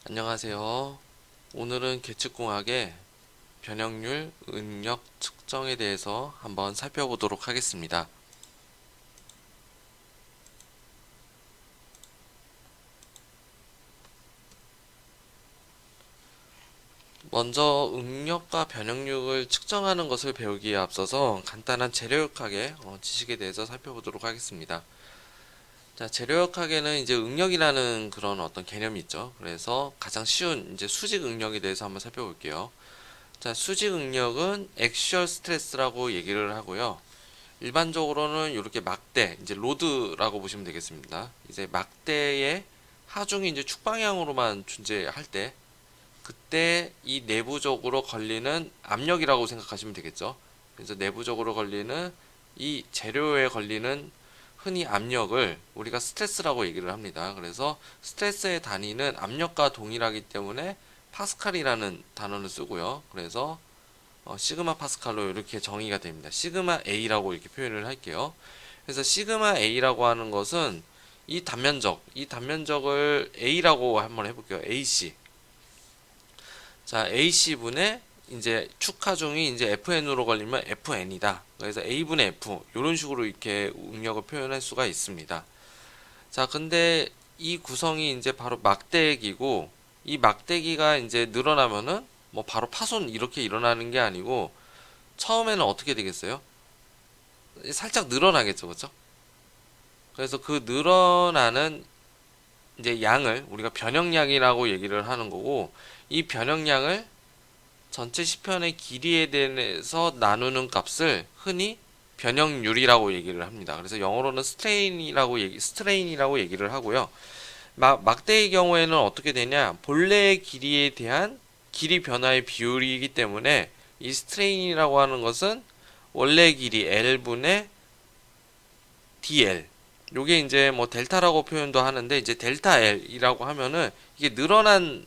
안녕하세요. 오늘은 계측공학의 변형률, 응력 측정에 대해서 한번 살펴보도록 하겠습니다. 먼저 응력과 변형률을 측정하는 것을 배우기에 앞서서 간단한 재료역학의 지식에 대해서 살펴보도록 하겠습니다. 자, 재료역학에는 이제 응력이라는 그런 어떤 개념이 있죠. 그래서 가장 쉬운 이제 수직 응력에 대해서 한번 살펴볼게요. 자, 수직 응력은 액슈얼 스트레스라고 얘기를 하고요. 일반적으로는 이렇게 막대, 이제 로드라고 보시면 되겠습니다. 이제 막대의 하중이 이제 축방향으로만 존재할 때, 그때 이 내부적으로 걸리는 압력이라고 생각하시면 되겠죠. 그래서 내부적으로 걸리는 이 재료에 걸리는 흔히 압력을 우리가 스트레스라고 얘기를 합니다. 그래서 스트레스의 단위는 압력과 동일하기 때문에 파스칼이라는 단어를 쓰고요. 그래서 시그마 파스칼로 이렇게 정의가 됩니다. 시그마 A라고 이렇게 표현을 할게요. 그래서 시그마 A라고 하는 것은 이 단면적을 A라고 한번 해볼게요. AC. 자, AC분의 이제 축하중이 이제 FN으로 걸리면 FN이다. 그래서 A분의 F 이런 식으로 이렇게 응력을 표현할 수가 있습니다. 자, 근데 이 구성이 이제 바로 막대기고 이 막대기가 이제 늘어나면은 뭐 바로 파손 이렇게 일어나는 게 아니고 처음에는 어떻게 되겠어요? 살짝 늘어나겠죠, 그렇죠? 그래서 그 늘어나는 이제 양을 우리가 변형량이라고 얘기를 하는 거고, 이 변형량을 전체 시편의 길이에 대해서 나누는 값을 흔히 변형률이라고 얘기를 합니다. 그래서 영어로는 스트레인이라고 얘기를 하고요. 막대의 경우에는 어떻게 되냐? 본래의 길이에 대한 길이 변화의 비율이기 때문에 이 스트레인이라고 하는 것은 원래 길이 L분의 DL. 요게 이제 뭐 델타라고 표현도 하는데 이제 델타 L이라고 하면은 이게 늘어난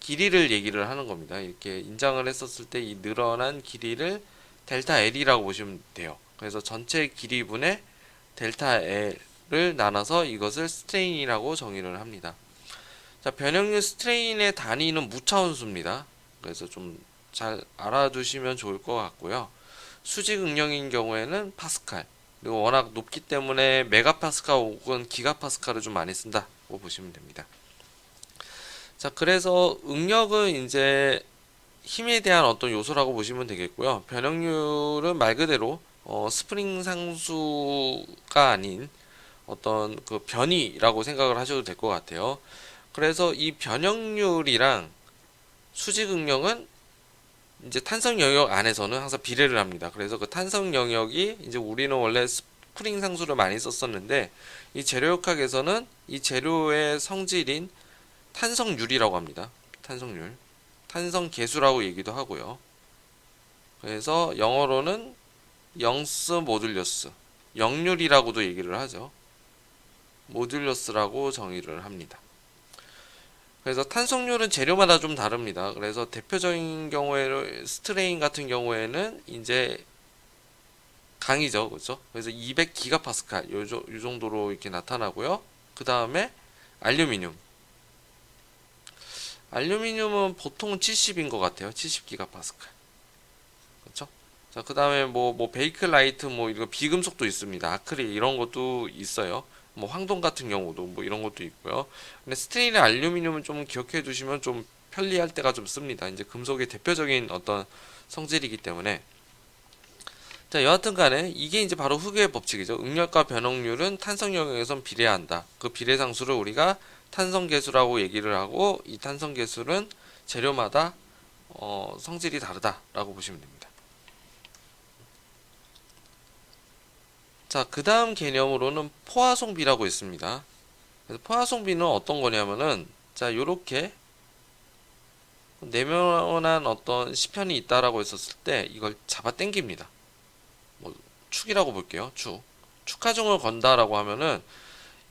길이를 얘기를 하는 겁니다. 이렇게 인장을 했었을 때 이 늘어난 길이를 델타 L이라고 보시면 돼요. 그래서 전체 길이분의 델타 L을 나눠서 이것을 스트레인이라고 정의를 합니다. 자, 변형률 스트레인의 단위는 무차원수입니다. 그래서 좀 잘 알아두시면 좋을 것 같고요. 수직 응력인 경우에는 파스칼, 그리고 워낙 높기 때문에 메가파스칼 혹은 기가파스칼을 좀 많이 쓴다고 보시면 됩니다. 자, 그래서 응력은 이제 힘에 대한 어떤 요소라고 보시면 되겠고요. 변형률은 말 그대로 스프링 상수가 아닌 어떤 그 변이라고 생각을 하셔도 될 것 같아요. 그래서 이 변형률이랑 수직 응력은 이제 탄성 영역 안에서는 항상 비례를 합니다. 그래서 그 탄성 영역이 이제 우리는 원래 스프링 상수를 많이 썼었는데 이 재료역학에서는 이 재료의 성질인 탄성률이라고 합니다. 탄성률. 탄성 계수라고 얘기도 하고요. 그래서 영어로는 영스 모듈러스, 역률이라고도 얘기를 하죠. 모듈러스라고 정의를 합니다. 그래서 탄성률은 재료마다 좀 다릅니다. 그래서 대표적인 경우에 스트레인 같은 경우에는 이제 강이죠, 그렇죠? 그래서 200기가파스칼 요 정도로 이렇게 나타나고요. 그 다음에 알루미늄. 알루미늄은 보통 70인 것 같아요. 70기가파스칼. 그렇죠? 자, 그 다음에 뭐 베이클라이트 뭐 이거 비금속도 있습니다. 아크릴 이런 것도 있어요. 뭐 황동 같은 경우도 뭐 이런 것도 있고요. 근데 스테인의 알루미늄은 좀 기억해 두시면 좀 편리할 때가 좀 씁니다. 이제 금속의 대표적인 어떤 성질이기 때문에. 자, 여하튼 간에 이게 이제 바로 후계의 법칙이죠. 응력과 변형률은 탄성 영역에선 비례한다. 그 비례 상수를 우리가 탄성계수라고 얘기를 하고 이 탄성계수는 재료마다 성질이 다르다라고 보시면 됩니다. 자, 그 다음 개념으로는 포화송비라고 있습니다. 그래서 포화송비는 어떤 거냐면은, 자, 요렇게 네모난 어떤 시편이 있다라고 했었을 때, 이걸 잡아 당깁니다. 뭐, 축이라고 볼게요. 축. 축하중을 건다라고 하면은,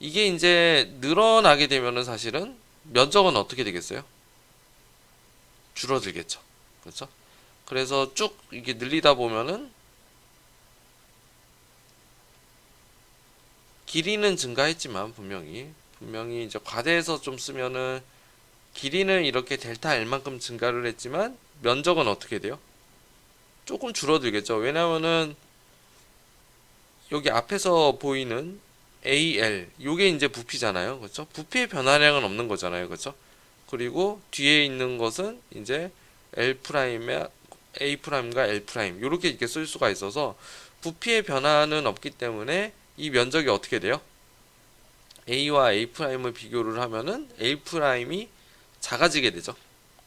이게 이제 늘어나게 되면은 사실은 면적은 어떻게 되겠어요? 줄어들겠죠. 그렇죠? 그래서 쭉 이게 늘리다 보면은, 길이는 증가했지만, 분명히 이제 과대해서 좀 쓰면은 길이는 이렇게 델타 L만큼 증가를 했지만 면적은 어떻게 돼요? 조금 줄어들겠죠. 왜냐면은 여기 앞에서 보이는 AL 요게 이제 부피잖아요. 그렇죠? 부피의 변화량은 없는 거잖아요. 그렇죠? 그리고 뒤에 있는 것은 이제 L 프라임에 A 프라임과 L 프라임 요렇게 이렇게 쓸 수가 있어서 부피의 변화는 없기 때문에 이 면적이 어떻게 돼요? A와 A 프라임을 비교를 하면은 A 프라임이 작아지게 되죠.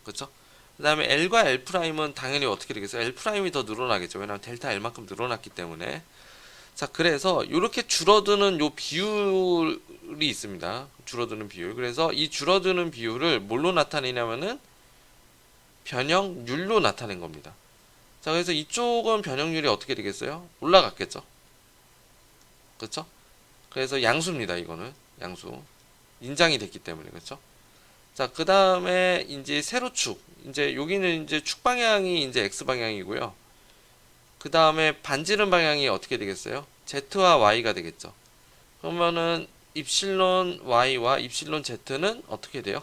그렇죠? 그 다음에 L과 L 프라임은 당연히 어떻게 되겠어요? L 프라임이 더 늘어나겠죠. 왜냐하면 델타 L만큼 늘어났기 때문에. 자, 그래서 이렇게 줄어드는 요 비율이 있습니다. 줄어드는 비율. 그래서 이 줄어드는 비율을 뭘로 나타내냐면은 변형률로 나타낸 겁니다. 자, 그래서 이쪽은 변형률이 어떻게 되겠어요? 올라갔겠죠. 그렇죠? 그래서 양수입니다. 이거는 양수. 인장이 됐기 때문에. 그렇죠? 자, 그 다음에 이제 세로축. 이제 여기는 이제 축 방향이 이제 X 방향이고요. 그 다음에 반지름 방향이 어떻게 되겠어요? Z와 Y가 되겠죠. 그러면은 입실론 Y와 입실론 Z는 어떻게 돼요?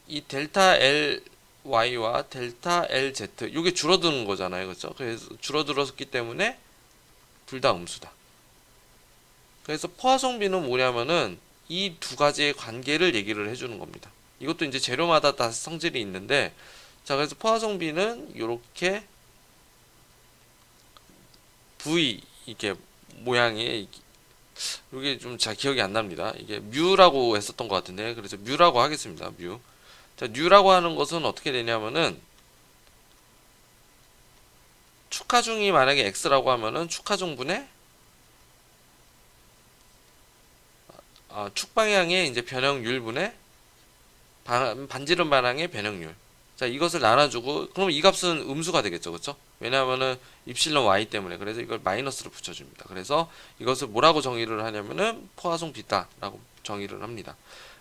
이 델타 L Y와 델타 L Z 이게 줄어드는 거잖아요. 그렇죠? 그래서 줄어들었기 때문에 둘 다 음수다. 그래서 포화송비는 뭐냐면은 이 두 가지의 관계를 얘기를 해주는 겁니다. 이것도 이제 재료마다 다 성질이 있는데, 자, 그래서 포화송비는 이렇게 V 이게 모양이 이게 좀 잘 기억이 안 납니다. 이게 뮤라고 했었던 것 같은데, 그래서 뮤라고 하겠습니다. 뮤. 자, 뮤라고 하는 것은 어떻게 되냐면은 축하중이 만약에 x라고 하면은 축하중분의 축방향의 이제 변형률분의 반지름 반항의 변형률. 자, 이것을 나눠주고, 그럼 이 값은 음수가 되겠죠. 그쵸? 왜냐하면은 입실론 y 때문에. 그래서 이걸 마이너스를 붙여줍니다. 그래서 이것을 뭐라고 정의를 하냐면은 포화송 비다라고 정의를 합니다.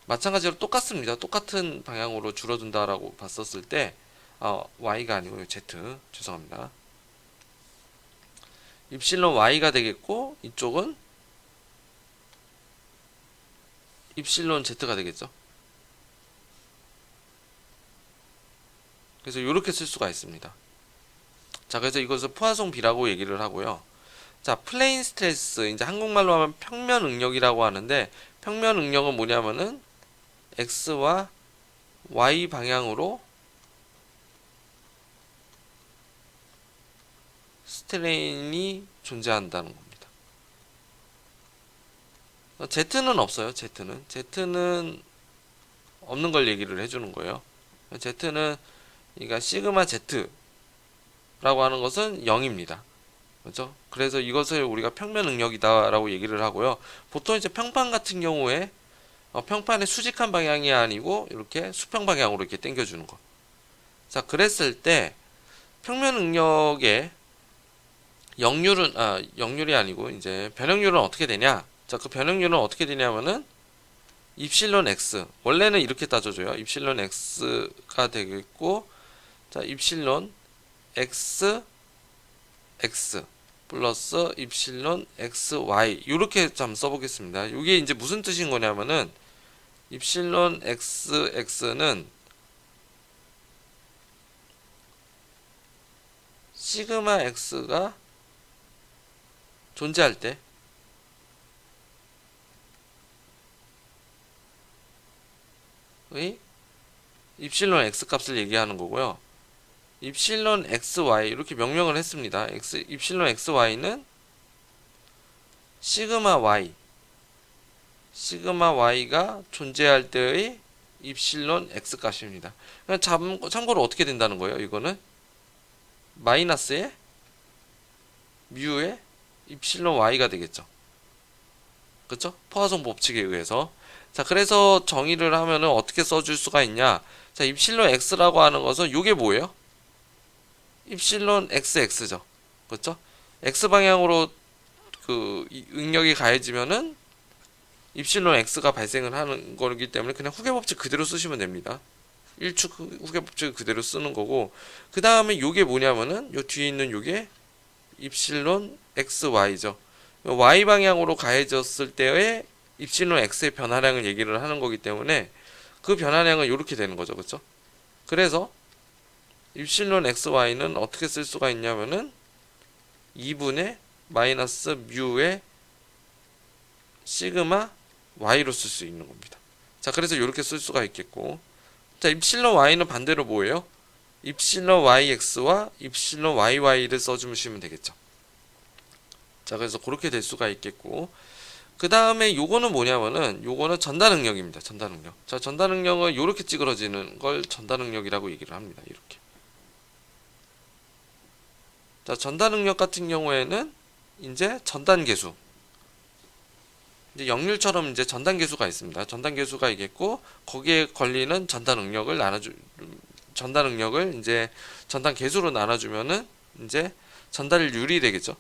마찬가지로 똑같습니다. 똑같은 방향으로 줄어든다라고 봤었을 때, y가 아니고 z. 죄송합니다. 입실론 y가 되겠고, 이쪽은 입실론 z가 되겠죠. 그래서 이렇게 쓸 수가 있습니다. 자, 그래서 이것을 포화송 비라고 얘기를 하고요. 자, 플레인 스트레스, 이제 한국말로 하면 평면 응력이라고 하는데, 평면 응력은 뭐냐면은 x와 y 방향으로 스트레인이 존재한다는 겁니다. z는 없어요. z는 없는 걸 얘기를 해주는 거예요. z는 그러니까 시그마 z라고 하는 것은 0입니다. 그렇죠? 그래서 이것을 우리가 평면 응력이다라고 얘기를 하고요. 보통 이제 평판 같은 경우에 평판의 수직한 방향이 아니고 이렇게 수평 방향으로 이렇게 당겨주는 거. 자, 그랬을 때 평면 응력의 역률이 아니고 이제 변형률은 어떻게 되냐? 자, 그 변형률은 어떻게 되냐면은 입실론 x 원래는 이렇게 따져줘요. 입실론 x가 되겠고, 자, 입실론 x 플러스 입실론 xy 이렇게 좀 써보겠습니다. 이게 이제 무슨 뜻인 거냐면은 입실론 x는 시그마 x가 존재할 때의 입실론 x 값을 얘기하는 거고요. 입실론 xy 이렇게 명명을 했습니다. 입실론 xy는 시그마 y가 존재할 때의 입실론 x 값입니다. 참고로 어떻게 된다는 거예요? 이거는 마이너스의 뮤의 입실론 y가 되겠죠. 그쵸? 포화송 법칙에 의해서. 자, 그래서 정의를 하면은 어떻게 써줄 수가 있냐? 자, 입실론 x라고 하는 것은 이게 뭐예요? 입실론 xx죠. 그렇죠? x 방향으로 그 응력이 가해지면은 입실론 x가 발생을 하는 거기 때문에 그냥 후계 법칙 그대로 쓰시면 됩니다. 1축 후계 법칙 그대로 쓰는 거고, 그 다음에 요게 뭐냐면은 요 뒤에 있는 요게 입실론 xy죠. y 방향으로 가해졌을 때의 입실론 x의 변화량을 얘기를 하는 거기 때문에 그 변화량은 이렇게 되는 거죠. 그렇죠? 그래서 입실론 xy는 어떻게 쓸 수가 있냐면은 2분의 마이너스 뮤의 시그마 y로 쓸 수 있는 겁니다. 자, 그래서 이렇게 쓸 수가 있겠고, 자, 입실론 y는 반대로 뭐예요? 입실론 yx와 입실론 yy를 써주시면 되겠죠. 자, 그래서 그렇게 될 수가 있겠고, 그 다음에 요거는 뭐냐면은 요거는 전달 능력입니다. 전달 능력. 자, 전달 능력은 이렇게 찌그러지는 걸 전달 능력이라고 얘기를 합니다. 이렇게. 자, 전달 능력 같은 경우에는 이제 전단 계수. 이제 역률처럼 이제 전단 계수가 있습니다. 전단 계수가 있겠고, 거기에 걸리는 전달 능력을 전달 능력을 이제 전단 계수로 나눠주면은 이제 전달률이 되겠죠.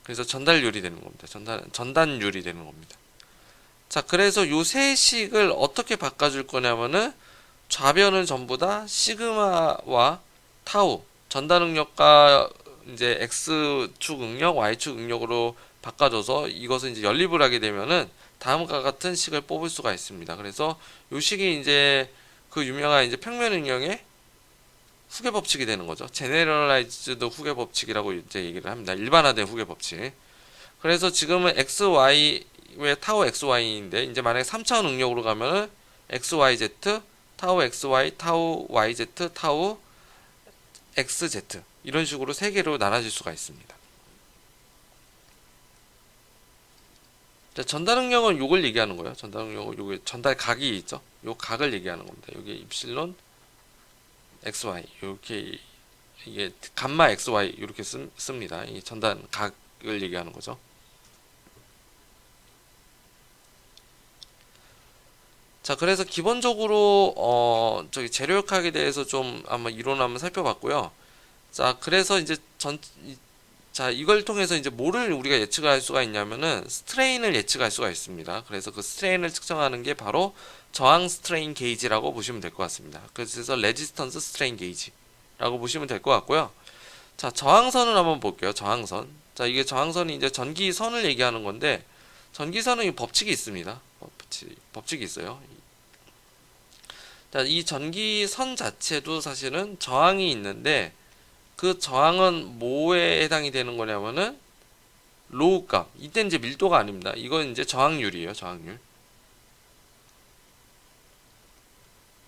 그래서 전달률이 되는 겁니다. 전단율이 되는 겁니다. 자, 그래서 요 세 식을 어떻게 바꿔줄 거냐면은 좌변을 전부 다 시그마와 타우 전달 능력과 이제 x축 응력, y축 응력으로 바꿔줘서 이것을 이제 연립을 하게 되면은 다음과 같은 식을 뽑을 수가 있습니다. 그래서 요 식이 이제 그 유명한 이제 평면 응력의 후계 법칙이 되는 거죠. 제네럴라이즈드 후계 법칙이라고 이제 얘기를 합니다. 일반화된 후계 법칙. 그래서 지금은 xy 왜 타우 xy인데 이제 만약에 3차원 응력으로 가면은 xyz 타우 xy 타우 yz 타우 xz 이런 식으로 세 개로 나눠질 수가 있습니다. 자, 전달 능력은 요걸 얘기하는 거예요. 전달 능력은 요게 전달 각이 있죠. 요 각을 얘기하는 겁니다. 여기 입실론 xy 이렇게 이게 감마 xy 이렇게 씁니다. 이 전달 각을 얘기하는 거죠. 자, 그래서 기본적으로 저기 재료역학에 대해서 좀 한번 이론 한번 살펴봤고요. 자, 그래서 이제 자, 이걸 통해서 이제 뭐를 우리가 예측할 수가 있냐면은 스트레인을 예측할 수가 있습니다. 그래서 그 스트레인을 측정하는 게 바로 저항 스트레인 게이지라고 보시면 될 것 같습니다. 그래서 레지스턴스 스트레인 게이지라고 보시면 될 것 같고요. 자, 저항선을 한번 볼게요. 저항선. 자, 이게 저항선이 이제 전기선을 얘기하는 건데 전기선은 법칙이 있습니다. 법칙이 있어요. 자, 이 전기선 자체도 사실은 저항이 있는데 그 저항은 뭐에 해당이 되는 거냐면은 로우 값. 이때 이제 밀도가 아닙니다. 이건 이제 저항률이에요. 저항률.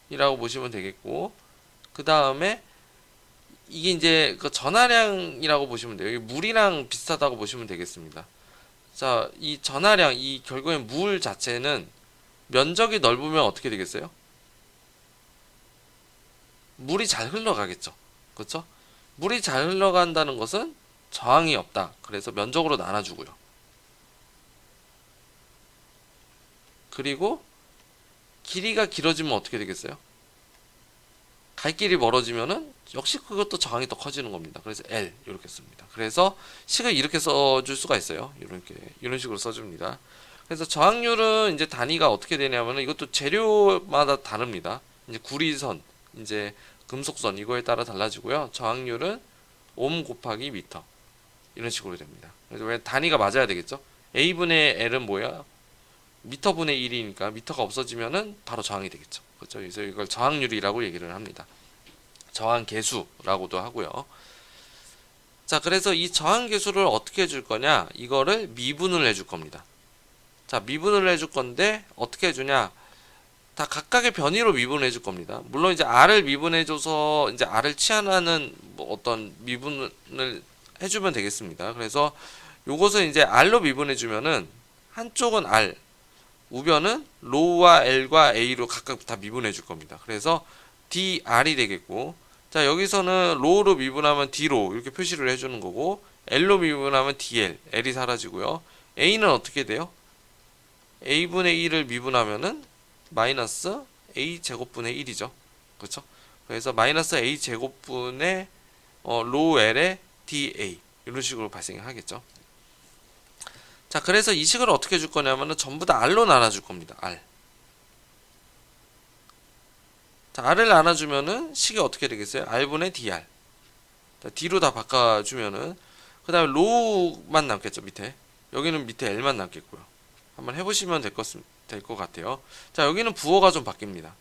이라고 보시면 되겠고, 그 다음에 이게 이제 그 전하량이라고 보시면 돼요. 물이랑 비슷하다고 보시면 되겠습니다. 자, 이 전하량, 이 결국엔 물 자체는 면적이 넓으면 어떻게 되겠어요? 물이 잘 흘러가겠죠. 그렇죠? 물이 잘 흘러간다는 것은 저항이 없다. 그래서 면적으로 나눠주고요. 그리고 길이가 길어지면 어떻게 되겠어요? 갈 길이 멀어지면은 역시 그것도 저항이 더 커지는 겁니다. 그래서 L 이렇게 씁니다. 그래서 식을 이렇게 써줄 수가 있어요. 이렇게 이런 식으로 써줍니다. 그래서 저항률은 이제 단위가 어떻게 되냐면은 이것도 재료마다 다릅니다. 이제 구리선, 이제 금속선 이거에 따라 달라지고요. 저항률은 옴 곱하기 미터 이런 식으로 됩니다. 그래서 왜 단위가 맞아야 되겠죠? A분의 L은 뭐야? 미터분의 1이니까 미터가 없어지면은 바로 저항이 되겠죠. 그렇죠? 그래서 이걸 저항률이라고 얘기를 합니다. 저항 계수라고도 하고요. 자, 그래서 이 저항 계수를 어떻게 해줄 거냐? 이거를 미분을 해줄 겁니다. 자, 미분을 해줄 건데 어떻게 해주냐? 다 각각의 변이로 미분해 줄 겁니다. 물론 이제 R을 미분해 줘서 이제 R을 치환하는 뭐 어떤 미분을 해주면 되겠습니다. 그래서 요것을 이제 R로 미분해 주면은 한쪽은 R, 우변은 로우와 L과 A로 각각 다 미분해 줄 겁니다. 그래서 DR이 되겠고, 자, 여기서는 로우로 미분하면 D로 이렇게 표시를 해주는 거고, L로 미분하면 DL, L이 사라지고요. A는 어떻게 돼요? A분의 1을 미분하면은 마이너스 A 제곱분의 1이죠. 그렇죠? 그래서 마이너스 A 제곱분의 로우 L의 DA 이런 식으로 발생하겠죠. 자, 그래서 이 식을 어떻게 줄 거냐면은 전부 다 R로 나눠줄 겁니다. R. 자, R을 나눠주면은 식이 어떻게 되겠어요? R분의 DR. 자, D로 다 바꿔주면은 그 다음에 로우만 남겠죠. 밑에. 여기는 밑에 L만 남겠고요. 한번 해보시면 될 것 같아요. 자, 여기는 부호가 좀 바뀝니다.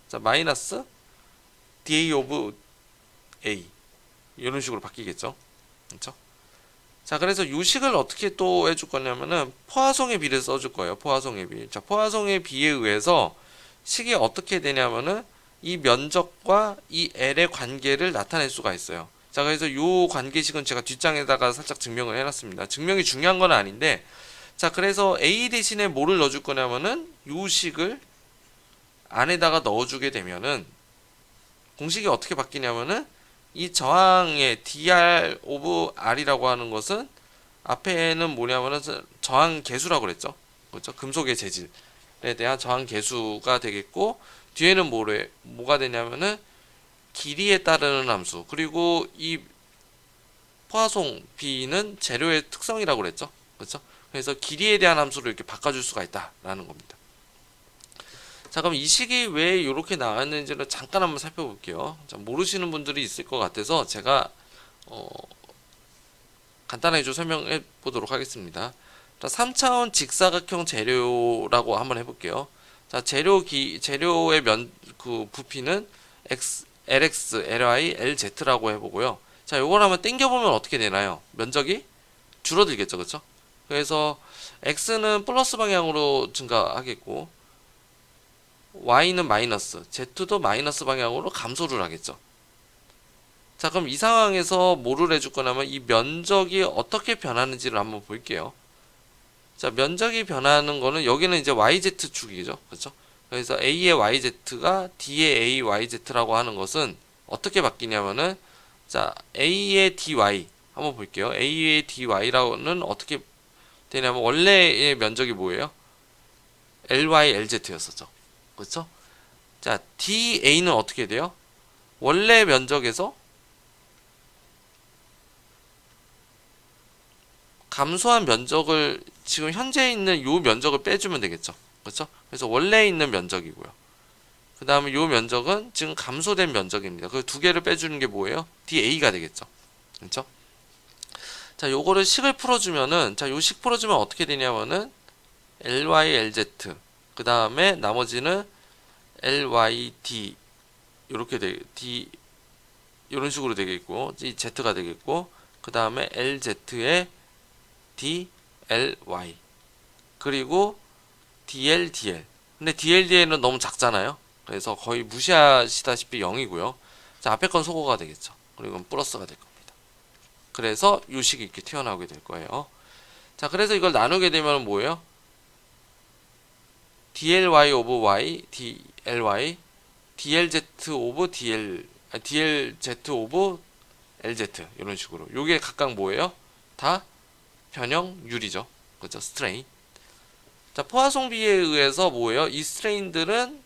자, 마이너스 DA 오브 A 이런 식으로 바뀌겠죠. 그렇죠? 자, 그래서 요식을 어떻게 또 해줄 거냐면은 포화송의 비를 써줄 거예요. 포화송의 비. 자, 포화송의 비에 의해서 식이 어떻게 되냐면은 이 면적과 이 L의 관계를 나타낼 수가 있어요. 자, 그래서 요 관계식은 제가 뒷장에다가 살짝 증명을 해놨습니다. 증명이 중요한 건 아닌데, 자, 그래서 A 대신에 뭐를 넣어줄 거냐면은 요 식을 안에다가 넣어주게 되면은 공식이 어떻게 바뀌냐면은 이 저항의 dr 오브 r이라고 하는 것은 앞에는 뭐냐면은 저항 계수라고 그랬죠. 그렇죠? 금속의 재질에 대한 저항 계수가 되겠고, 뒤에는 뭐가 되냐면은 길이에 따르는 함수, 그리고 이 포화송 B는 재료의 특성이라고 그랬죠. 그렇죠? 그래서 길이에 대한 함수를 이렇게 바꿔줄 수가 있다라는 겁니다. 자, 그럼 이 식이 왜 이렇게 나왔는지를 잠깐 한번 살펴볼게요. 자, 모르시는 분들이 있을 것 같아서 제가 간단하게 좀 설명해 보도록 하겠습니다. 자, 3차원 직사각형 재료라고 한번 해볼게요. 자, 재료의 부피는 LX, LY, LZ라고 해보고요. 자, 요걸 한번 땡겨보면 어떻게 되나요? 면적이 줄어들겠죠, 그쵸? 그래서 X는 플러스 방향으로 증가하겠고, Y는 마이너스, Z도 마이너스 방향으로 감소를 하겠죠. 자, 그럼 이 상황에서 뭐를 해줄 거냐면 이 면적이 어떻게 변하는지를 한번 볼게요. 자, 면적이 변하는 거는 여기는 이제 YZ축이죠. 그렇죠? 그래서 A의 YZ가 D의 AYZ라고 하는 것은 어떻게 바뀌냐면은, 자, A의 DY 한번 볼게요. A의 DY라고는 어떻게 되냐면 원래의 면적이 뭐예요? LY, LZ였었죠. 그렇죠? 자, DA는 어떻게 돼요? 원래 면적에서 감소한 면적을, 지금 현재 있는 요 면적을 빼주면 되겠죠. 그렇죠? 그래서 원래 있는 면적이고요. 그 다음에 요 면적은 지금 감소된 면적입니다. 그 두 개를 빼주는 게 뭐예요? DA가 되겠죠. 그렇죠? 자, 요거를 식을 풀어주면은, 자, 요 식 풀어주면 어떻게 되냐면은 LY, LZ, 그 다음에 나머지는 LYD 요렇게 D 이런 식으로 되겠고, 이 Z가 되겠고, 그 다음에 LZ의 DLY, 그리고 DLDL. 근데 DLDL은 너무 작잖아요. 그래서 거의 무시하시다시피 0이고요. 자, 앞에 건 소거가 되겠죠. 그리고 이건 플러스가 될 겁니다. 그래서 이 식이 이렇게 튀어나오게 될 거예요. 자, 그래서 이걸 나누게 되면 뭐예요? DLY 오브 Y, DLY, DLZ 오브 DLZ 오브 LZ 이런 식으로. 요게 각각 뭐예요? 다 변형율이죠. 그죠? 스트레인. 자, 포화송비에 의해서 뭐예요? 이 스트레인들은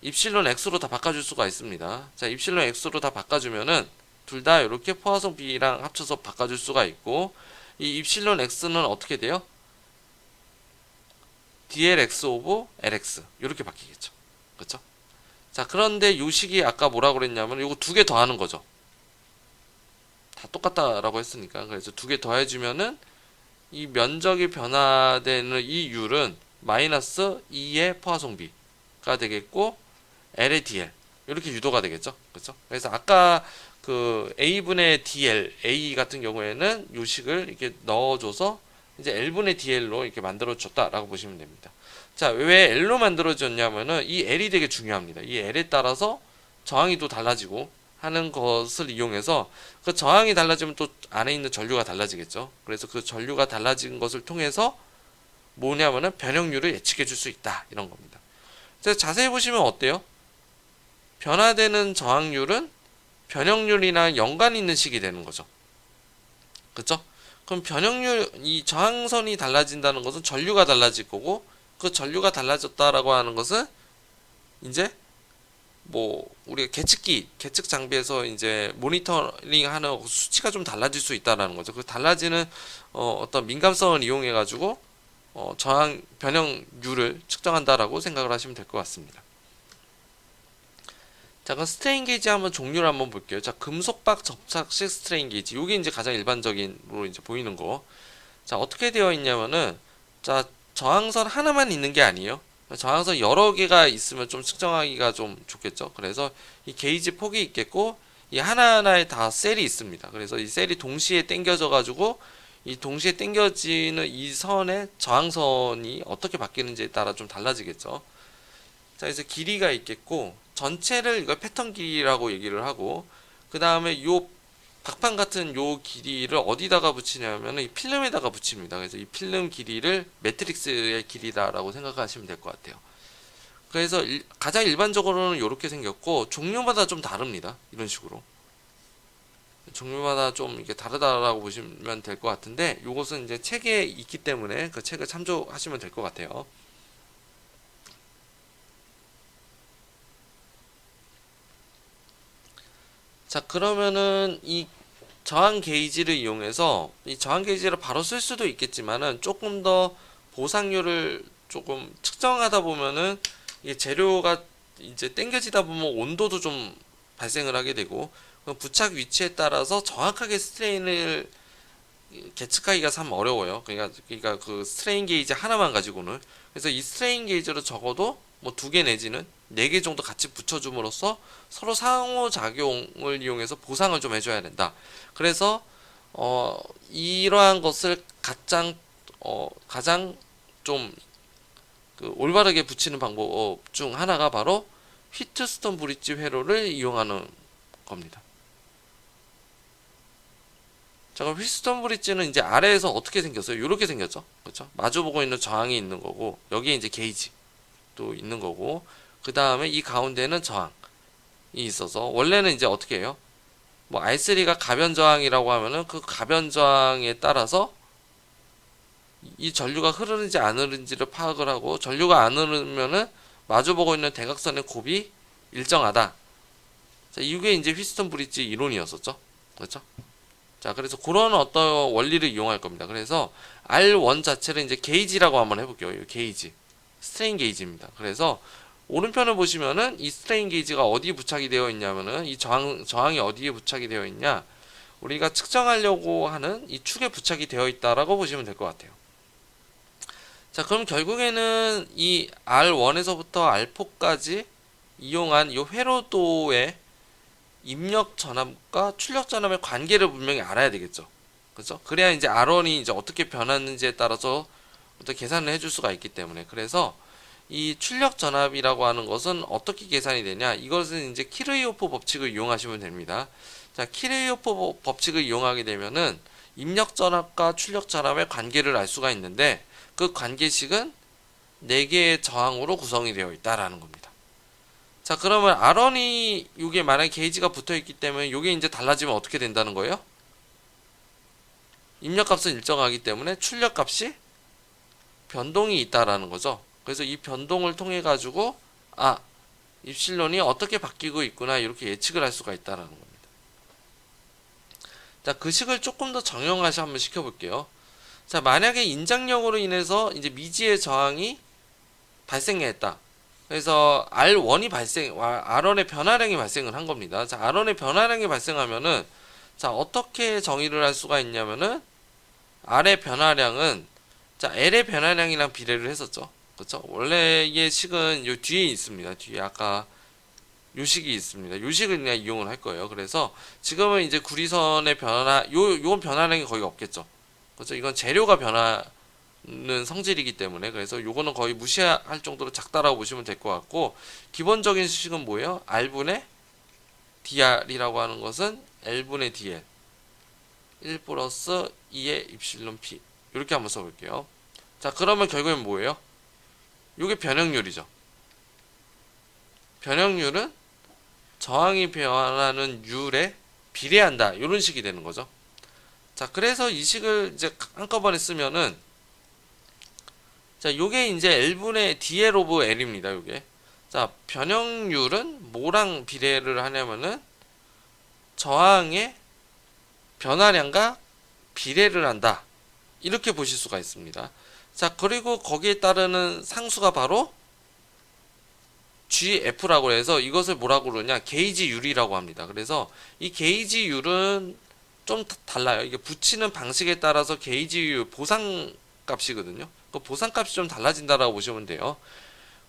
입실론 X로 다 바꿔줄 수가 있습니다. 자, 입실론 X로 다 바꿔주면은 둘 다 이렇게 포화송비랑 합쳐서 바꿔줄 수가 있고, 이 입실론 X는 어떻게 돼요? DLX 오브 LX 이렇게 바뀌겠죠. 그렇죠? 자, 그런데 요 식이 아까 뭐라고 그랬냐면 요거 두 개 더하는 거죠. 다 똑같다라고 했으니까. 그래서 두 개 더해주면은 이 면적이 변화되는 이 율은 마이너스 2의 포화송비가 되겠고, L의 DL 이렇게 유도가 되겠죠. 그렇죠? 그래서 아까 그 A분의 DL, A 같은 경우에는 요식을 이렇게 넣어줘서 이제 L분의 DL로 이렇게 만들어줬다라고 보시면 됩니다. 자, 왜 L로 만들어졌냐면은 이 L이 되게 중요합니다. 이 L에 따라서 저항이 또 달라지고 하는 것을 이용해서, 그 저항이 달라지면 또 안에 있는 전류가 달라지겠죠. 그래서 그 전류가 달라진 것을 통해서 뭐냐면은 변형률을 예측해 줄 수 있다, 이런 겁니다. 자, 자세히 보시면 어때요? 변화되는 저항률은 변형률이랑 연관이 있는 식이 되는 거죠. 그쵸? 그럼 변형률, 이 저항선이 달라진다는 것은 전류가 달라질 거고, 그 전류가 달라졌다라고 하는 것은 이제 뭐 우리가 계측 장비에서 이제 모니터링 하는 수치가 좀 달라질 수 있다라는 거죠. 그 달라지는 어떤 민감성을 이용해 가지고 저항 변형률을 측정한다라고 생각을 하시면 될 것 같습니다. 자, 그럼 스트레인 게이지 한번 종류를 한번 볼게요. 자, 금속박 접착식 스트레인 게이지. 요게 이제 가장 일반적인으로 이제 보이는 거. 자, 어떻게 되어 있냐면은, 자, 저항선 하나만 있는 게 아니에요. 저항선 여러 개가 있으면 좀 측정하기가 좀 좋겠죠. 그래서 이 게이지 폭이 있겠고, 이 하나하나에 다 셀이 있습니다. 그래서 이 셀이 동시에 당겨져 가지고 이 동시에 당겨지는 이 선의 저항선이 어떻게 바뀌는지에 따라 좀 달라지겠죠. 자, 그래서 길이가 있겠고, 전체를 이걸 패턴 길이라고 얘기를 하고, 그 다음에 요 박판 같은 요 길이를 어디다가 붙이냐면 이 필름에다가 붙입니다. 그래서 이 필름 길이를 매트릭스의 길이다라고 생각하시면 될 것 같아요. 그래서 가장 일반적으로는 이렇게 생겼고, 종류마다 좀 다릅니다. 이런 식으로 종류마다 좀 이게 다르다라고 보시면 될 것 같은데, 요것은 이제 책에 있기 때문에 그 책을 참조하시면 될 것 같아요. 자, 그러면은 이 저항 게이지를 이용해서 이 저항 게이지를 바로 쓸 수도 있겠지만은 조금 더 보상률을 조금 측정하다 보면은 이게 재료가 이제 당겨지다 보면 온도도 좀 발생을 하게 되고, 부착 위치에 따라서 정확하게 스트레인을 계측하기가 참 어려워요. 그러니까 그 스트레인 게이지 하나만 가지고는. 그래서 이 스트레인 게이지로 적어도 뭐 2개 내지는 4개 정도 같이 붙여줌으로써 서로 상호작용을 이용해서 보상을 좀 해줘야 된다. 그래서 이러한 것을 가장 좀 그 올바르게 붙이는 방법 중 하나가 바로 휘트스톤 브릿지 회로를 이용하는 겁니다. 자, 그럼 휘트스톤 브릿지는 이제 아래에서 어떻게 생겼어요? 이렇게 생겼죠. 그렇죠? 마주보고 있는 저항이 있는 거고, 여기에 이제 게이지도 있는 거고, 그 다음에 이 가운데는 저항이 있어서, 원래는 이제 어떻게 해요? 뭐 R3가 가변 저항이라고 하면은 그 가변 저항에 따라서 이 전류가 흐르는지 안 흐르는지를 파악을 하고, 전류가 안 흐르면은 마주보고 있는 대각선의 곱이 일정하다. 자, 이게 이제 휘스턴 브릿지 이론이었었죠. 그렇죠? 자, 그래서 그런 어떤 원리를 이용할 겁니다. 그래서 R1 자체를 이제 게이지라고 한번 해볼게요. 이 게이지. 스트레인 게이지입니다. 그래서 오른편을 보시면은 이 스트레인 게이지가 어디에 부착이 되어 있냐면은 이 저항이 어디에 부착이 되어 있냐. 우리가 측정하려고 하는 이 축에 부착이 되어 있다라고 보시면 될 것 같아요. 자, 그럼 결국에는 이 R1에서부터 R4까지 이용한 이 회로도의 입력 전압과 출력 전압의 관계를 분명히 알아야 되겠죠. 그렇죠? 그래야 이제 R1이 이제 어떻게 변하는지에 따라서 어떤 계산을 해줄 수가 있기 때문에. 그래서 이 출력 전압이라고 하는 것은 어떻게 계산이 되냐? 이것은 이제 키르이호프 법칙을 이용하시면 됩니다. 자, 키르이호프 법칙을 이용하게 되면은 입력 전압과 출력 전압의 관계를 알 수가 있는데, 그 관계식은 4개의 저항으로 구성이 되어 있다라는 겁니다. 자, 그러면 R1이 이게 만약에 게이지가 붙어 있기 때문에 이게 이제 달라지면 어떻게 된다는 거예요? 입력값은 일정하기 때문에 출력값이 변동이 있다라는 거죠. 그래서 이 변동을 통해 가지고 입실론이 어떻게 바뀌고 있구나, 이렇게 예측을 할 수가 있다라는 겁니다. 자, 그 식을 조금 더 정형화시 한번 시켜볼게요. 자, 만약에 인장력으로 인해서 이제 미지의 저항이 발생했다. 그래서 R1의 변화량이 발생을 한 겁니다. 자, R1의 변화량이 발생하면은, 자, 어떻게 정의를 할 수가 있냐면은, R의 변화량은, 자, L의 변화량이랑 비례를 했었죠. 그쵸? 원래의 식은 요 뒤에 있습니다. 뒤에 아까 요 식이 있습니다. 요 식을 그냥 이용을 할 거예요. 그래서 지금은 이제 구리선의 요건 변화량이 거의 없겠죠. 그렇죠? 이건 재료가 변하는 성질이기 때문에, 그래서 요거는 거의 무시할 정도로 작다라고 보시면 될 것 같고, 기본적인 수식은 뭐예요? R분의 DR이라고 하는 것은 L분의 DL 1 플러스 2의 입실론 P, 이렇게 한번 써볼게요. 자, 그러면 결국엔 뭐예요? 요게 변형률이죠. 변형률은 저항이 변하는 율에 비례한다, 이런 식이 되는 거죠. 자, 그래서 이 식을 이제 한꺼번에 쓰면은, 자, 요게 이제 L분의 DL 오브 L입니다, 요게. 자, 변형률은 뭐랑 비례를 하냐면은 저항의 변화량과 비례를 한다, 이렇게 보실 수가 있습니다. 자, 그리고 거기에 따르는 상수가 바로 GF라고 해서 이것을 뭐라고 그러냐, 게이지율이라고 합니다. 그래서 이 게이지율은 좀 달라요. 이게 붙이는 방식에 따라서 게이지율 보상 값이거든요. 그 보상값이 좀 달라진다라고 보시면 돼요.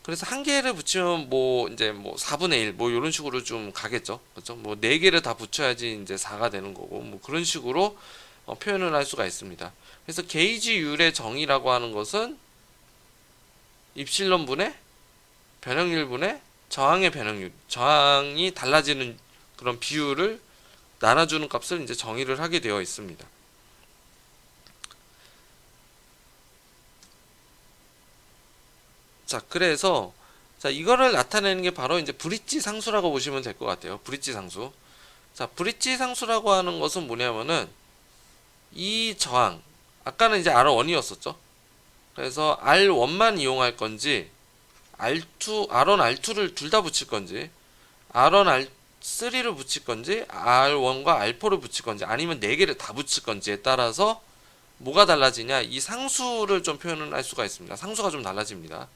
그래서 한 개를 붙이면 뭐 이제 뭐 4분의 1 뭐 이런 식으로 좀 가겠죠. 그렇죠? 뭐 네 개를 다 붙여야지 이제 4가 되는 거고 뭐 그런 식으로 표현을 할 수가 있습니다. 그래서 게이지율의 정의라고 하는 것은 입실론분의 변형률분의 저항의 변형률, 저항이 달라지는 그런 비율을 나눠주는 값을 이제 정의를 하게 되어 있습니다. 자, 그래서 자, 이거를 나타내는 게 바로 이제 브릿지 상수라고 보시면 될 것 같아요. 브릿지 상수. 자, 브릿지 상수라고 하는 것은 뭐냐면은 이 저항, 아까는 이제 R1이었었죠. 그래서 R1만 이용할 건지 R2, R1, R2를 둘 다 붙일 건지 R1, R3를 붙일 건지 R1과 R4를 붙일 건지 아니면 4개를 다 붙일 건지에 따라서 뭐가 달라지냐, 이 상수를 좀 표현을 할 수가 있습니다. 상수가 좀 달라집니다.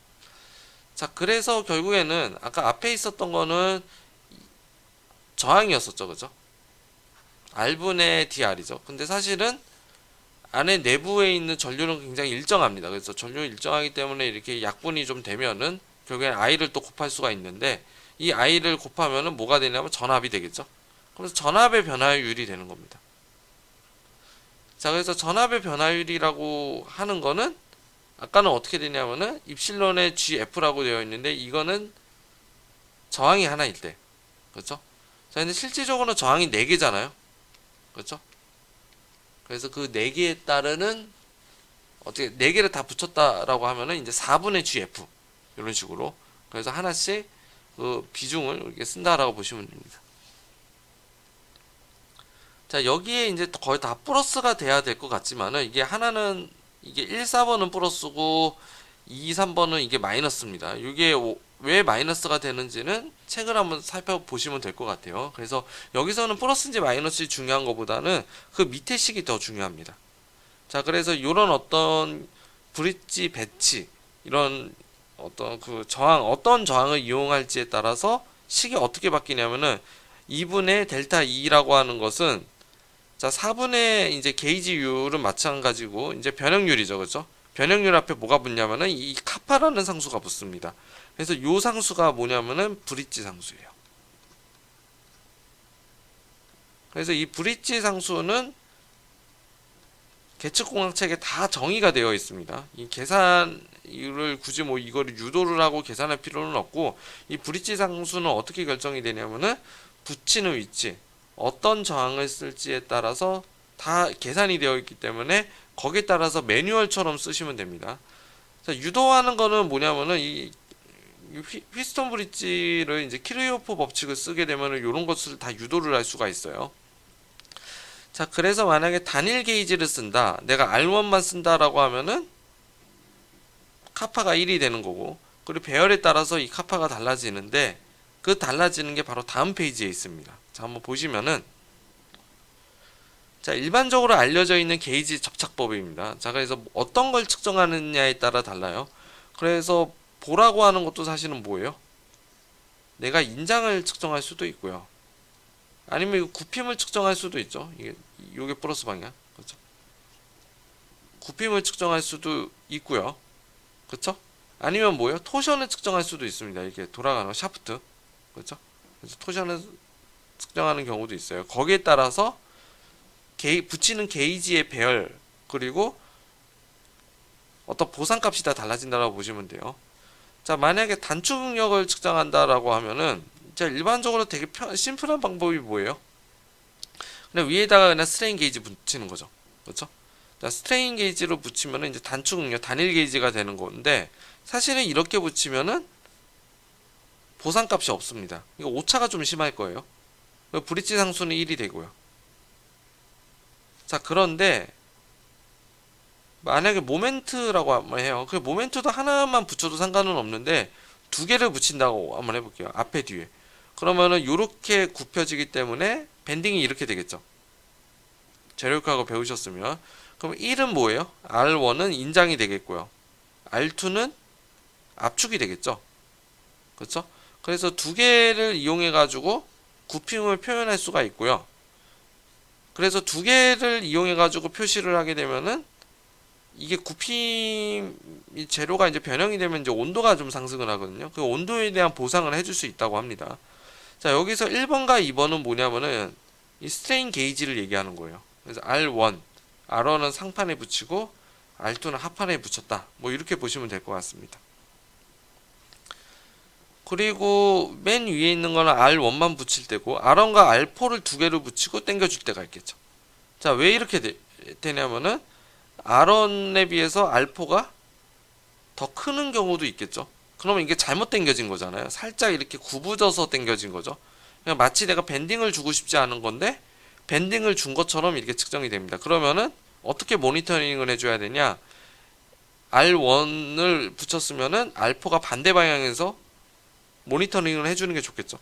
자, 그래서 결국에는 아까 앞에 있었던 거는 저항이었었죠. 그죠? R분의 DR이죠. 근데 사실은 안에 내부에 있는 전류는 굉장히 일정합니다. 그래서 전류 일정하기 때문에 이렇게 약분이 좀 되면은 결국엔 I를 또 곱할 수가 있는데 이 I를 곱하면은 뭐가 되냐면 전압이 되겠죠. 그래서 전압의 변화율이 되는 겁니다. 자, 그래서 전압의 변화율이라고 하는 거는 아까는 어떻게 되냐면은 입실론의 GF라고 되어 있는데 이거는 저항이 하나일 때. 그렇죠? 자, 근데 실질적으로는 저항이 4개잖아요. 그렇죠? 그래서 그 4개에 따르는 어떻게 4개를 다 붙였다라고 하면은 이제 4분의 GF 이런 식으로. 그래서 하나씩 그 비중을 이렇게 쓴다라고 보시면 됩니다. 자, 여기에 이제 거의 다 플러스가 돼야 될 것 같지만은 이게 하나는 이게 1, 4번은 플러스고 2, 3번은 이게 마이너스입니다. 이게 왜 마이너스가 되는지는 책을 한번 살펴보시면 될 것 같아요. 그래서 여기서는 플러스인지 마이너스인지 중요한 것보다는 그 밑에 식이 더 중요합니다. 자, 그래서 이런 어떤 브릿지 배치, 이런 어떤 그 저항, 어떤 저항을 이용할지에 따라서 식이 어떻게 바뀌냐면은 2분의 델타 E라고 하는 것은 자, 4분의 이제 게이지율은 마찬가지고 이제 변형률이죠. 그렇죠? 변형률 앞에 뭐가 붙냐면은 이 카파라는 상수가 붙습니다. 그래서 이 상수가 뭐냐면은 브릿지 상수예요. 그래서 이 브릿지 상수는 계측공학책에 다 정의가 되어 있습니다. 이 계산을 굳이 뭐 이거를 유도를 하고 계산할 필요는 없고 이 브릿지 상수는 어떻게 결정이 되냐면은 붙이는 위치, 어떤 저항을 쓸지에 따라서 다 계산이 되어 있기 때문에 거기에 따라서 매뉴얼처럼 쓰시면 됩니다. 자, 유도하는 거는 뭐냐면은 이 휘스턴 브릿지를 이제 키르호프 법칙을 쓰게 되면은 이런 것을 다 유도를 할 수가 있어요. 자, 그래서 만약에 단일 게이지를 쓴다, 내가 R1만 쓴다라고 하면은 카파가 1이 되는 거고, 그리고 배열에 따라서 이 카파가 달라지는데 그 달라지는 게 바로 다음 페이지에 있습니다. 자, 한번 보시면은 자, 일반적으로 알려져 있는 게이지 접착법입니다. 자, 그래서 어떤 걸 측정하느냐에 따라 달라요. 그래서 보라고 하는 것도 사실은 뭐예요? 내가 인장을 측정할 수도 있고요. 아니면 굽힘을 측정할 수도 있죠. 이게 플러스 방향. 그렇죠? 굽힘을 측정할 수도 있고요. 그렇죠? 아니면 뭐예요? 토션을 측정할 수도 있습니다. 이게 돌아가는 샤프트. 그렇죠? 그래서 토션을 측정하는 경우도 있어요. 거기에 따라서 붙이는 게이지의 배열 그리고 어떤 보상값이 다 달라진다고 보시면 돼요. 자, 만약에 단축 응력을 측정한다라고 하면은 자, 일반적으로 되게 심플한 방법이 뭐예요? 그냥 위에다가 그냥 스트레인 게이지 붙이는 거죠. 그렇죠? 자, 스트레인 게이지로 붙이면은 이제 단축 응력 단일 게이지가 되는 건데 사실은 이렇게 붙이면은 보상값이 없습니다. 이거 오차가 좀 심할 거예요. 브릿지 상수는 1이 되고요. 자, 그런데 만약에 모멘트라고 한번 해요. 그 모멘트도 하나만 붙여도 상관은 없는데 두 개를 붙인다고 한번 해볼게요. 앞에 뒤에. 그러면은 이렇게 굽혀지기 때문에 밴딩이 이렇게 되겠죠. 재료학하고 배우셨으면. 그럼 1은 뭐예요? R1은 인장이 되겠고요. R2는 압축이 되겠죠. 그렇죠? 그래서 두 개를 이용해 가지고 굽힘을 표현할 수가 있고요. 그래서 두 개를 이용해 가지고 표시를 하게 되면은 이게 굽힘 이 재료가 이제 변형이 되면 이제 온도가 좀 상승을 하거든요. 그 온도에 대한 보상을 해줄 수 있다고 합니다. 자, 여기서 1번과 2번은 뭐냐면은 이 스트레인 게이지를 얘기하는 거예요. 그래서 R1은 상판에 붙이고 R2는 하판에 붙였다. 뭐 이렇게 보시면 될 것 같습니다. 그리고 맨 위에 있는 거는 R1만 붙일 때고 R1과 R4를 두 개를 붙이고 당겨줄 때가 있겠죠. 자, 왜 이렇게 되냐면은 R1에 비해서 R4가 더 크는 경우도 있겠죠. 그러면 이게 잘못 당겨진 거잖아요. 살짝 이렇게 구부져서 당겨진 거죠. 그냥 마치 내가 밴딩을 주고 싶지 않은 건데 밴딩을 준 것처럼 이렇게 측정이 됩니다. 그러면은 어떻게 모니터링을 해줘야 되냐? R1을 붙였으면은 R4가 반대 방향에서 모니터링을 해주는 게 좋겠죠.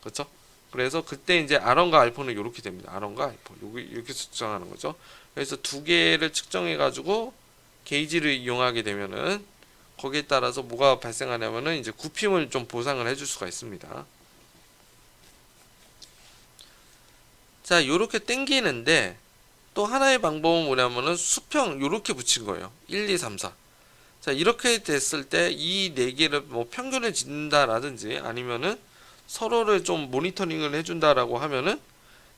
그렇죠? 그래서 그때 이제 R1과 R4는 이렇게 됩니다. R1과 R4 여기 이렇게 측정하는 거죠. 그래서 두 개를 측정해 가지고 게이지를 이용하게 되면은 거기에 따라서 뭐가 발생하냐면은 이제 굽힘을 좀 보상을 해줄 수가 있습니다. 자, 요렇게 당기는데 또 하나의 방법은 뭐냐면은 수평 요렇게 붙인 거예요. 1, 2, 3, 4. 자, 이렇게 됐을 때 이 네 개를 뭐 평균을 짓는다라든지 아니면은 서로를 좀 모니터링을 해준다라고 하면은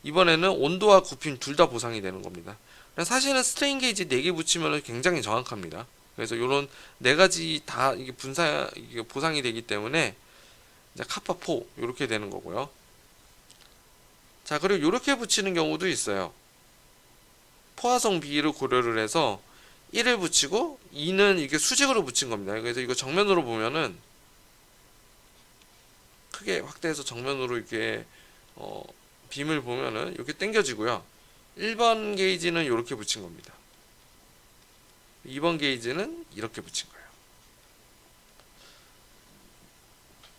이번에는 온도와 굽힘 둘 다 보상이 되는 겁니다. 사실은 스트레인 게이지 4개 붙이면 굉장히 정확합니다. 그래서 이런 네 가지 다 이게 이게 보상이 되기 때문에 이제 카파 4 이렇게 되는 거고요. 자, 그리고 이렇게 붙이는 경우도 있어요. 포화성 비를 고려를 해서 1을 붙이고 2는 이게 수직으로 붙인 겁니다. 그래서 이거 정면으로 보면은 크게 확대해서 정면으로 이렇게 빔을 보면은 이렇게 당겨지고요. 1번 게이지는 이렇게 붙인 겁니다. 2번 게이지는 이렇게 붙인 거예요.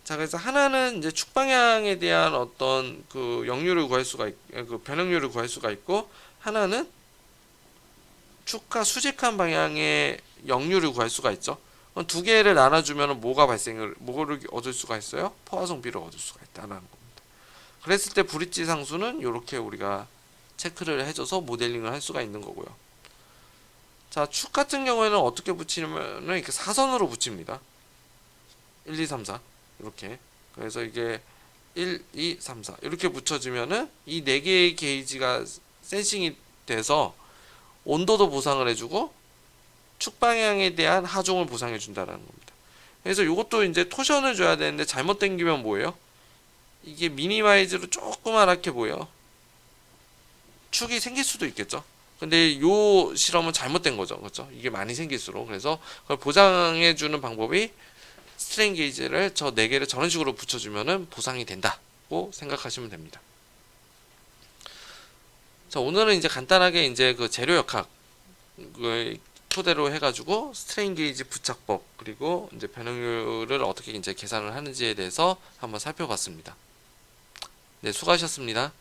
자, 그래서 하나는 이제 축 방향에 대한 어떤 그 역률을 구할 수가 그 변형률을 구할 수가 있고, 하나는 축과 수직한 방향의 역률을 구할 수가 있죠. 두 개를 나눠주면 뭐를 얻을 수가 있어요? 포화성 비를 얻을 수가 있다는 겁니다. 그랬을 때 브릿지 상수는 이렇게 우리가 체크를 해줘서 모델링을 할 수가 있는 거고요. 자, 축 같은 경우에는 어떻게 붙이냐면 이렇게 사선으로 붙입니다. 1, 2, 3, 4 이렇게. 그래서 이게 1, 2, 3, 4 이렇게 붙여주면은 이 4개의 게이지가 센싱이 돼서 온도도 보상을 해주고 축 방향에 대한 하중을 보상해 준다는 겁니다. 그래서 이것도 이제 토션을 줘야 되는데 잘못 당기면 뭐예요? 이게 미니마이즈로 조그맣게 보여. 축이 생길 수도 있겠죠. 근데 요 실험은 잘못된 거죠. 그렇죠? 이게 많이 생길수록. 그래서 그걸 보장해 주는 방법이 스트레인 게이지를 저 4개를 저런 식으로 붙여주면은 보상이 된다고 생각하시면 됩니다. 자, 오늘은 이제 간단하게 이제 그 재료 역학을 토대로 해가지고 스트레인 게이지 부착법 그리고 이제 변형률을 어떻게 이제 계산을 하는지에 대해서 한번 살펴봤습니다. 네, 수고하셨습니다.